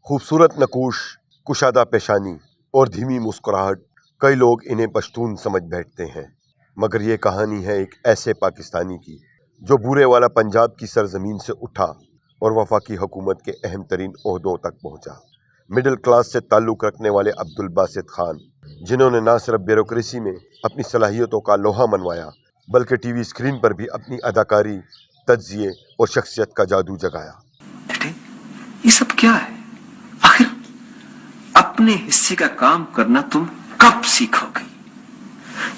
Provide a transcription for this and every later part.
खूबसूरत नकूश, कुशादा पेशानी और धीमी मुस्कुराहट, कई लोग इन्हें पश्तून समझ बैठते हैं, मगर ये कहानी है एक ऐसे पाकिस्तानी की जो बूरे वाला पंजाब की सरजमीन से उठा और वफाकी हुकूमत के अहम तरीन ओहदों तक पहुंचा। मिडिल क्लास से ताल्लुक़ रखने वाले अब्दुल बासित खान, जिन्होंने न सिर्फ ब्यूरोक्रेसी में अपनी सलाहियतों का लोहा मनवाया, बल्कि टीवी स्क्रीन पर भी अपनी अदाकारी, तज्जिए और शख्सियत का जादू जगाया। बेटे, ये सब क्या है? आखिर अपने हिस्से का काम करना तुम कब सीखोगे?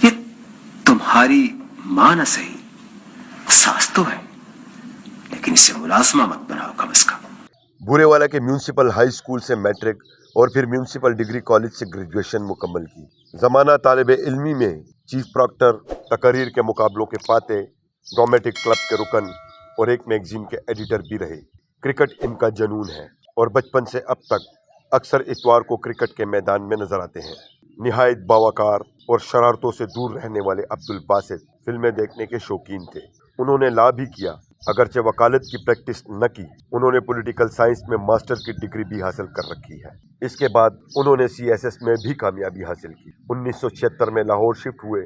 ये तुम्हारी मां न सही, सास तो है, लेकिन इसे मुलाजमा मत बनाओ कम से कम। बूरेवाला के म्यूनसिपल हाई स्कूल से मैट्रिक और फिर म्यूनसिपल डिग्री कॉलेज से ग्रेजुएशन मुकम्मल की। ज़माना तालिब इल्मी में चीफ प्रॉक्टर, तकरीर के मुकाबलों के फाते, ड्रामेटिक क्लब के रुकन और एक मैगजीन के एडिटर भी रहे। क्रिकेट इनका जुनून है और बचपन से अब तक अक्सर इतवार को क्रिकेट के मैदान में नजर आते हैं। निहायत बावकार और शरारतों से दूर रहने वाले अब्दुल बासित फिल्में देखने के शौकीन थे। उन्होंने ला भी किया, अगरचे वकालत की प्रैक्टिस न की। उन्होंने पॉलिटिकल साइंस में मास्टर की डिग्री भी हासिल कर रखी है। इसके बाद उन्होंने CSS में भी कामयाबी हासिल की। 1976 में लाहौर शिफ्ट हुए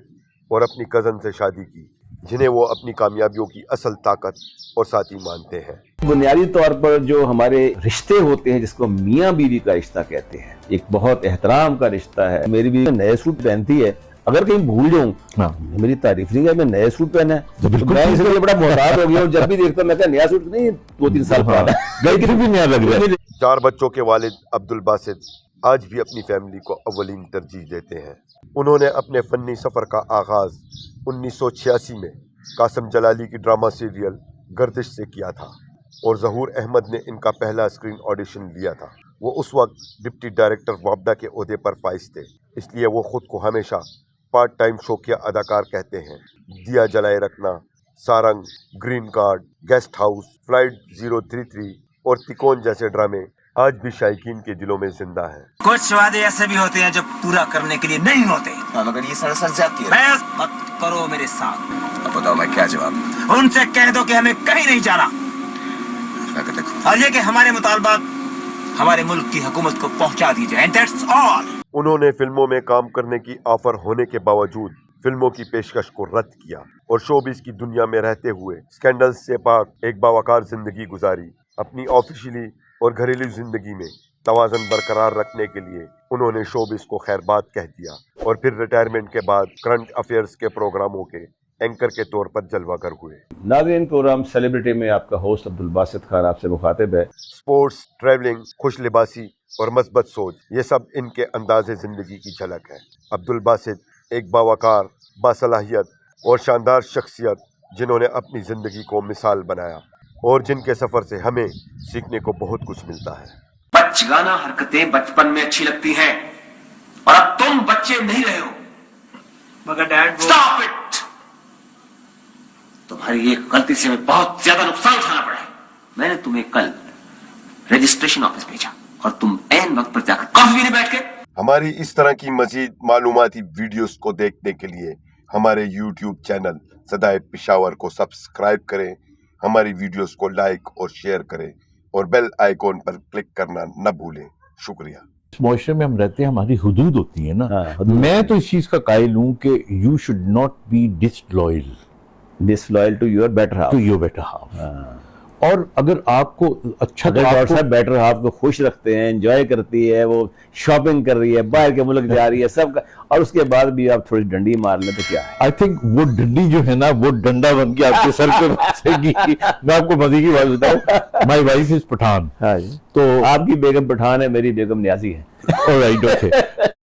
और अपनी कज़न से शादी की, जिन्हें वो अपनी कामयाबियों की असल ताकत और साथी मानते हैं। बुनियादी तौर पर जो हमारे रिश्ते होते हैं, जिसको मियाँ बीवी का रिश्ता कहते हैं, एक बहुत एहतराम का रिश्ता है। मेरी बीवी नए सूट पहनती है, अगर कहीं भूल जाऊं, मेरी तारीफ नहीं है, मैं नए सूट पहना है तो मैं इसलिए बड़ा मोहताज हो गया हूं। जब भी देखता मैं नया सूट नहीं, 2-3 साल पुराना, गई भी नया लग रहा है। 4 बच्चों के वालिद अब्दुल बासित आज भी अपनी फैमिली को अव्वलीन तरजीह देते हैं। उन्होंने अपने फनी सफ़र का आगाज़ 1986 में कासिम जलाली की ड्रामा सीरियल गर्दिश से किया था और ज़हूर अहमद ने इनका पहला स्क्रीन ऑडिशन लिया था। वो उस वक्त डिप्टी डायरेक्टर वापडा के ओहदे पर फाइज थे, इसलिए वो खुद को हमेशा पार्ट टाइम शौकिया अदाकार कहते हैं। दिया जलाए रखना, Sarang, green card, guest house, flight 033 और तिकोन जैसे ड्रामे आज भी शायकीन के दिलों में जिंदा हैं। कुछ वादे ऐसे भी होते हैं जो पूरा करने के लिए नहीं होते, मगर ये सरासर जाती है। बहस मत करो मेरे साथ। अब बताओ मैं क्या जवाब? उनसे कह दो कि हमें कहीं नहीं जाना और ये कि हमारे मुतालबात हमारे मुल्क की हुकूमत को पहुंचा दी जाए। That's all। उन्होंने फिल्मों में काम करने की ऑफर होने के बावजूद फिल्मों की पेशकश को रद्द किया और शोबिस की दुनिया में रहते हुए स्कैंडल्स से पाक एक बावकार जिंदगी गुजारी। अपनी ऑफिशियली और घरेलू जिंदगी में तवाज़ुन बरकरार रखने के लिए उन्होंने शोबिस को खैरबाद कह दिया और फिर रिटायरमेंट के बाद करंट अफेयर्स के प्रोग्रामों के एंकर के तौर पर जलवागर हुए। नाज़रीन, प्रोग्राम सेलिब्रिटी में आपका होस्ट अब्दुल बासित खान आपसे मुखातिब है। स्पोर्ट्स, ट्रैवलिंग, खुश लिबासी और मस्बत सोच, ये सब इनके अंदाज़े ज़िंदगी की झलक है। अब्दुल बासित एक बावकार, बासलाहियत और शानदार शख्सियत, जिन्होंने अपनी ज़िंदगी को मिसाल बनाया और जिनके सफ़र से हमें सीखने को बहुत कुछ मिलता है। बचगाना हरकतें बचपन में अच्छी लगती हैं और अब तुम बच्चे नहीं रहे हो। मगर डैड, स्टॉप इट। तुम्हारी एक गलती से हमें बहुत ज्यादा नुकसान उठाना पड़ा है। मैंने तुम्हें कल रजिस्ट्रेशन ऑफिस भेजा और तुम ऐन वक्त पर जाकर कॉफी पीने बैठ गए। हमारी इस तरह की मजीद मालूमाती वीडियोस को देखने के लिए हमारे YouTube चैनल सदाए पेशावर को सब्सक्राइब करें, हमारी वीडियोस को लाइक और शेयर करें और बेल आइकॉन पर क्लिक करना न भूलें। शुक्रिया। इस मुआशरे में हम रहते हैं, हमारी हुदूद होती है ना। मैं तो इस चीज का कायल हूँ कि you should not be disloyal to your better half, to your better half. और अगर आपको अच्छा, अगर बेटर हाफ को खुश रखते हैं, एंजॉय करती है, वो शॉपिंग कर रही है, बाहर के मुल्क जा रही है, सब, और उसके बाद भी आप थोड़ी डंडी मार लें तो क्या है? आई थिंक वो डंडी जो है ना, वो डंडा बन के आपके सर पे बसेगी। मैं आपको मजे की बात बताऊं, माय वाइफ इज पठान। हाँ जी, तो आपकी बेगम पठान है, मेरी बेगम न्याजी है। Alright, okay.